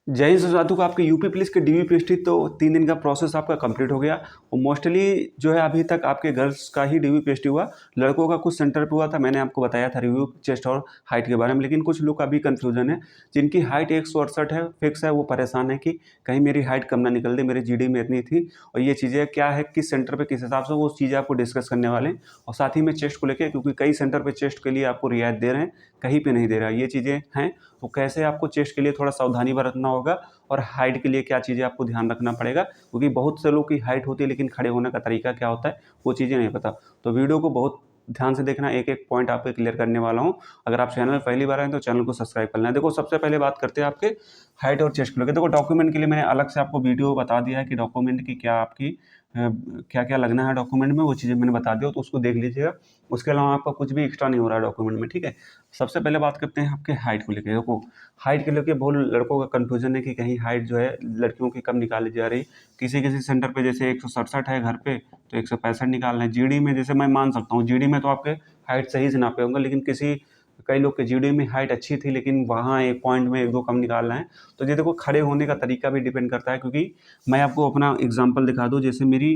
जय हिंद साधु को आपके यूपी पुलिस के डीवी पीएसटी तो 3 दिन का प्रोसेस आपका कंप्लीट हो गया और मोस्टली जो है अभी तक आपके गर्ल्स का ही डीवी पीएसटी हुआ। लड़कों का कुछ सेंटर पे हुआ था, मैंने आपको बताया था रिव्यू चेस्ट और हाइट के बारे में, लेकिन कुछ लोग का अभी कन्फ्यूजन है। जिनकी हाइट 168 है फिक्स है, वो परेशान है कि कहीं मेरी हाइट कम ना निकल दे, मेरी जीडी में इतनी थी। और ये चीज़ें क्या है, किस सेंटर पर किस हिसाब से, वो चीज़ें आपको डिस्कस करने वाले हैं। और साथ ही में चेस्ट को लेकर, क्योंकि कई सेंटर पर चेस्ट के लिए आपको रियायत दे रहे हैं, कहीं पर नहीं दे रहा, ये चीज़ें हैं। तो कैसे आपको चेस्ट के लिए थोड़ा सावधानी बरतना होगा और हाइट के लिए क्या चीज़ें आपको ध्यान रखना पड़ेगा, क्योंकि बहुत से लोग की हाइट होती है लेकिन खड़े होने का तरीका क्या होता है वो चीज़ें नहीं पता। तो वीडियो को बहुत ध्यान से देखना, एक एक पॉइंट आपको क्लियर करने वाला हूँ। अगर आप चैनल पहली बार आए तो चैनल को सब्सक्राइब करना है। देखो, सबसे पहले बात करते हैं आपके हाइट और चेस्ट को लेकर। देखो, डॉक्यूमेंट के लिए मैंने अलग से आपको वीडियो बता दिया है कि डॉक्यूमेंट की क्या आपकी क्या क्या लगना है डॉक्यूमेंट में, वो चीज़ें मैंने बता दिया, तो उसको देख लीजिएगा। उसके अलावा आपका कुछ भी एक्स्ट्रा नहीं हो रहा है डॉक्यूमेंट में, ठीक है। सबसे पहले बात करते हैं आपके हाइट को लेकर। देखो, हाइट के लेके बहुत लड़कों का कन्फ्यूजन है कि कहीं हाइट जो है लड़कियों की कम निकाली जा रही। किसी किसी सेंटर पे जैसे 167 है घर पे तो 165 निकाल रहे हैं। जीडी में जैसे मैं मान सकता हूँ, जीडी में तो आपके हाइट सही से नापे होंगे, लेकिन कई लोग के जीडी में हाइट अच्छी थी लेकिन वहाँ एक पॉइंट में 1-2 कम निकाल रहे हैं। तो ये देखो, खड़े होने का तरीका भी डिपेंड करता है, क्योंकि मैं आपको अपना एग्जाम्पल दिखा दूँ। जैसे मेरी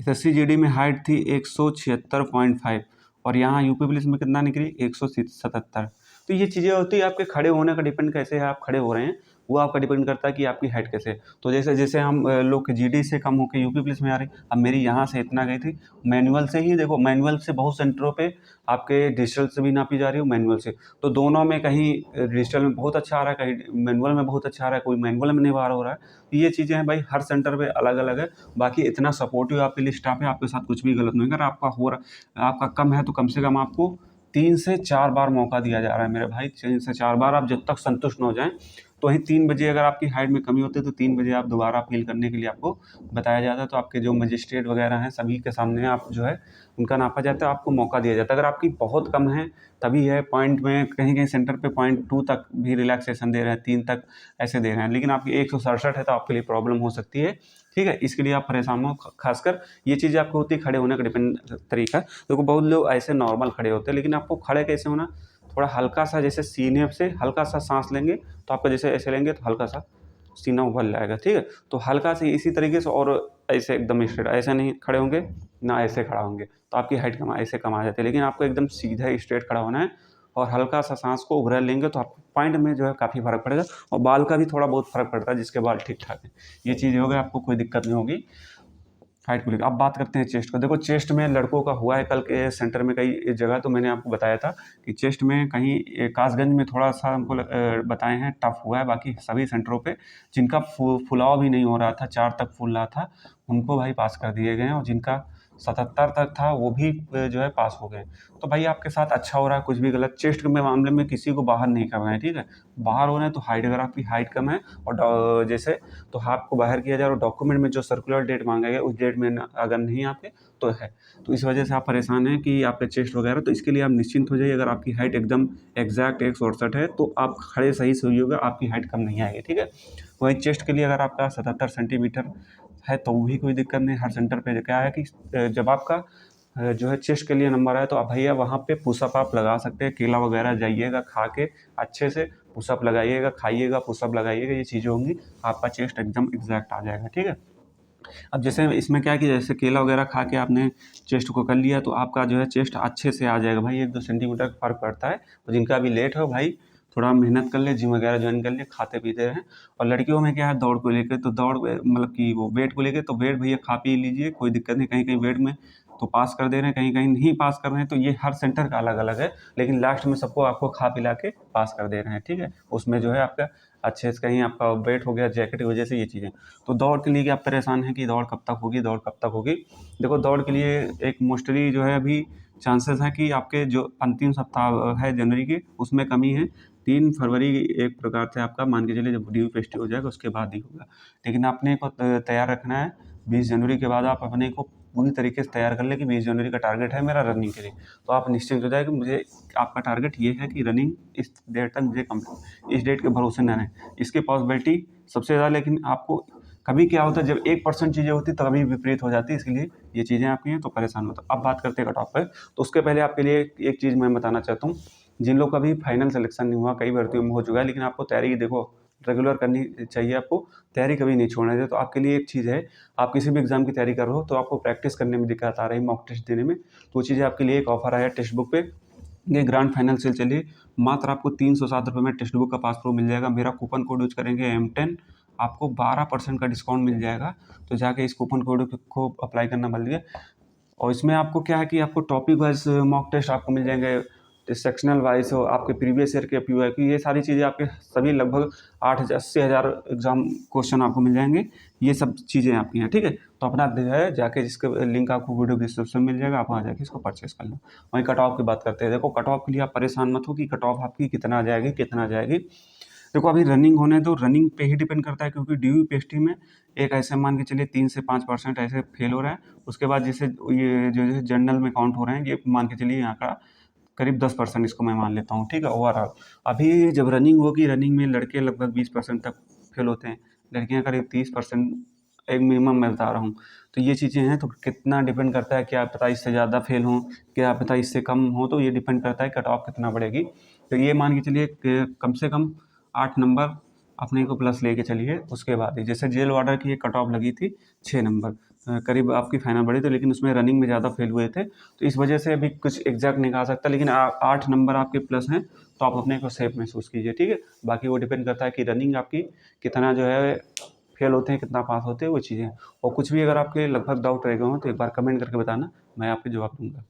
एसएससी जीडी में हाइट थी 176.5 और यहाँ यूपी पुलिस में कितना निकली 177। तो ये चीज़ें होती है, आपके खड़े होने का डिपेंड कैसे है आप खड़े हो रहे हैं, वो आपका डिपेंड करता है कि आपकी हाइट कैसे है। तो जैसे जैसे हम लोग के जीडी से कम होकर यूपी पुलिस में आ रही, अब मेरी यहाँ से इतना गई थी मैनुअल से ही। देखो, मैनुअल से बहुत सेंटरों पे आपके डिजिटल से भी नापी जा रही हो, मैनुअल से। तो दोनों में कहीं डिजिटल में बहुत अच्छा आ रहा है, कहीं मैनुअल में बहुत अच्छा आ रहा है, कोई मैनुअल में नहीं बाहर हो रहा है। तो ये चीज़ें हैं भाई, हर सेंटर पे अलग अलग है। बाकी इतना सपोर्टिव आपके लिए स्टाफ है, आपके साथ कुछ भी गलत नहीं कर। आपका कम है तो कम से कम आपको 3 से 4 बार मौका दिया जा रहा है मेरे भाई। 3 से 4 बार, आप जब तक संतुष्ट न हो जाएं। तो वहीं 3 बजे अगर आपकी हाइट में कमी होती है तो 3 बजे आप दोबारा अपील करने के लिए आपको बताया जाता है। तो आपके जो मजिस्ट्रेट वगैरह हैं सभी के सामने आप जो है उनका नापा जाता है, आपको मौका दिया जाता है। अगर आपकी बहुत कम है तभी है, पॉइंट में कहीं कहीं सेंटर पे 0.2 तक भी रिलैक्सेशन दे रहे हैं, 3 तक ऐसे दे रहे हैं। लेकिन आपकी 167 है तो आपके लिए प्रॉब्लम हो सकती है, ठीक है। इसके लिए आप परेशान हो, खासकर ये चीज़ आपको होती है खड़े होने का डिपेंड तरीका। देखो, बहुत लोग ऐसे नॉर्मल खड़े होते हैं, लेकिन आपको खड़े कैसे होना, थोड़ा हल्का सा जैसे सीने से हल्का सा सांस लेंगे तो आपका जैसे ऐसे लेंगे तो हल्का सा सीना उभर जाएगा, ठीक है। तो हल्का से इसी तरीके से, और ऐसे एकदम स्ट्रेट ऐसे नहीं खड़े होंगे ना, ऐसे खड़ा होंगे तो आपकी हाइट कम ऐसे कम आ जाती है। लेकिन आपको एकदम सीधा स्ट्रेट खड़ा होना है और हल्का सा सांस को उभर लेंगे तो आपको पॉइंट में जो है काफ़ी फ़र्क पड़ेगा। और बाल का भी थोड़ा बहुत फ़र्क पड़ता है, जिसके बाल ठीक ठाक हैं। ये चीज़ हो गई, आपको कोई दिक्कत नहीं होगी हाइट को लेकर। अब बात करते हैं चेस्ट का। देखो, चेस्ट में लड़कों का हुआ है कल के सेंटर में कई जगह, तो मैंने आपको बताया था कि चेस्ट में कहीं कासगंज में थोड़ा सा हमको बताए हैं टफ हुआ है। बाकी सभी सेंटरों पे जिनका फुलाव भी नहीं हो रहा था, 4 तक फूल रहा था, उनको भाई पास कर दिए गए हैं। और जिनका 77 तक था वो भी जो है पास हो गए। तो भाई आपके साथ अच्छा हो रहा है, कुछ भी गलत। चेस्ट के मामले में किसी को बाहर नहीं करना है, ठीक है। बाहर होना है तो हाइट, अगर आपकी हाइट कम है और जैसे तो आपको बाहर किया जाए, और डॉक्यूमेंट में जो सर्कुलर डेट मांगा गया उस डेट में अगर नहीं आपके तो है, तो इस वजह से आप परेशान हैं कि आपके चेस्ट वगैरह। तो इसके लिए आप निश्चिंत हो जाइए, अगर आपकी हाइट एकदम एग्जैक्ट 168 है तो आप खड़े सही से होइएगा, आपकी हाइट कम नहीं आएगी, ठीक है। वहीं चेस्ट के लिए अगर आपका 77 सेंटीमीटर है तो भी कोई दिक्कत नहीं। हर सेंटर पे क्या है कि जब आपका जो है चेस्ट के लिए नंबर आए तो आप भैया वहाँ पे पुशअप आप लगा सकते हैं। केला वगैरह जाइएगा खा के अच्छे से पुशअप लगाइएगा, खाइएगा पुशअप लगाइएगा, ये चीज़ें होंगी, आपका चेस्ट एकदम एग्जैक्ट आ जाएगा, ठीक है। अब जैसे इसमें क्या है कि जैसे केला वगैरह खा के आपने चेस्ट को कर लिया तो आपका जो है चेस्ट अच्छे से आ जाएगा भाई। 1-2 सेंटीमीटर का फ़र्क पड़ता है। और जिनका अभी लेट हो भाई, थोड़ा मेहनत कर ले, जिम वगैरह ज्वाइन कर ले, खाते पीते रहें। और लड़कियों में क्या है, दौड़ को लेकर तो दौड़ मतलब कि वो वेट को लेकर तो वेट भैया खा पी लीजिए, कोई दिक्कत नहीं। कहीं कहीं वेट में तो पास कर दे रहे हैं, कहीं कहीं नहीं पास कर रहे हैं, तो ये हर सेंटर का अलग अलग है। लेकिन लास्ट में सबको आपको खा पिला के पास कर दे रहे हैं, ठीक है। उसमें जो है आपका अच्छे से कहीं आपका वेट हो गया जैकेट की वजह से, ये चीज़ें। तो दौड़ के लिए आप परेशान हैं कि दौड़ कब तक होगी, दौड़ कब तक होगी। देखो, दौड़ के लिए एक मोस्टली जो है अभी चांसेस हैं कि आपके जो अंतिम सप्ताह है जनवरी के, उसमें कमी है। 3 फरवरी एक प्रकार से आपका मान के चलिए, जब ड्यू फेस्टिव हो जाएगा उसके बाद ही होगा। लेकिन अपने को तैयार रखना है। 20 जनवरी के बाद आप अपने को पूरी तरीके से तैयार कर लें कि 20 जनवरी का टारगेट है मेरा रनिंग के लिए। तो आप निश्चिंत हो जाए कि मुझे आपका टारगेट ये है कि रनिंग इस डेट तक मुझे कंप्लीट, इस डेट के भरोसे न रहें। इसकी पॉसिबिलिटी सबसे ज़्यादा, लेकिन आपको कभी क्या होता है जब 1% चीज़ें होती है तभी विपरीत हो जाती है। इसके लिए ये चीज़ें आपकी हैं तो परेशान होता है। अब बात करते हैं कट ऑफ पे। तो उसके पहले आपके लिए एक चीज़ मैं बताना चाहता हूँ। जिन लोग का भी फाइनल सिलेक्शन नहीं हुआ, कई भर्तियों में हो चुका है, लेकिन आपको तैयारी देखो रेगुलर करनी चाहिए आपको, तैयारी कभी नहीं छोड़ना चाहिए। तो आपके लिए एक चीज़ है, आप किसी भी एग्ज़ाम की तैयारी कर रहे हो तो आपको प्रैक्टिस करने में दिक्कत आ रही है मॉक टेस्ट देने में, तो वो चीज़ें आपके लिए एक ऑफ़र आया टेक्स्ट बुक पे, ये ग्रैंड फाइनल सेल चलिए, मात्र आपको 307 रुपये में टेक्स्ट बुक का पास प्रो मिल जाएगा। मेरा कूपन कोड यूज़ करेंगे M10, आपको 12% का डिस्काउंट मिल जाएगा। तो जाके इस कूपन कोड को अप्लाई करना मत भूलिए। और इसमें आपको क्या है कि आपको टॉपिक वाइज मॉक टेस्ट आपको मिल जाएंगे, सेक्शनल वाइज हो, आपके प्रीवियस ईयर के PYQ, ये सारी चीज़ें आपके सभी लगभग 80,000 एग्जाम क्वेश्चन आपको मिल जाएंगे। ये सब चीज़ें आपकी हैं, ठीक है। तो अपना जो है जाके जिसके लिंक आपको वीडियो डिस्क्रिप्शन में मिल जाएगा, आप वहाँ जाके इसको परचेस कर लो। वहीं कट ऑफ की बात करते हैं। देखो कट ऑफ के लिए आप परेशान मत हो कि कट ऑफ आपकी कितना आ जाएगी कितना आ जाएगी। देखो अभी रनिंग होने दो, रनिंग पे ही डिपेंड करता है, क्योंकि DVPST में एक ऐसे मान के चलिए 3 से 5% ऐसे फेल हो रहे हैं। उसके बाद जैसे ये जो जनरल में काउंट हो रहे हैं, ये मान के चलिए यहाँ का करीब 10% इसको मैं मान लेता हूँ, ठीक है, ओवरऑल। अभी जब रनिंग होगी, रनिंग में लड़के लगभग 20% तक फेल होते हैं, लड़कियाँ करीब 30%, एक मिनिमम मैं बता रहा हूँ। तो ये चीज़ें हैं, तो कितना डिपेंड करता है, क्या पता इससे ज़्यादा फेल हों, क्या पता इससे कम हो, तो ये डिपेंड करता है कट ऑफ कितना बढ़ेगी। तो ये मान के चलिए कि कम से कम 8 नंबर अपने को प्लस लेके चलिए। उसके बाद ही जैसे जेल वार्डर की एक कट ऑफ लगी थी 6 नंबर, करीब आपकी फाइनल बढ़ी थी, लेकिन उसमें रनिंग में ज़्यादा फेल हुए थे, तो इस वजह से अभी कुछ एग्जैक्ट नहीं कहा सकता, लेकिन 8 नंबर आपके प्लस हैं, तो आप अपने को सेफ महसूस कीजिए, ठीक है। बाकी वो डिपेंड करता है कि रनिंग आपकी कितना जो है फेल होते हैं, कितना पास होते हैं, वो चीज़ें। और कुछ भी अगर आपके लगभग डाउट रह गए हो तो एक बार कमेंट करके बताना, मैं आपके जवाब दूंगा।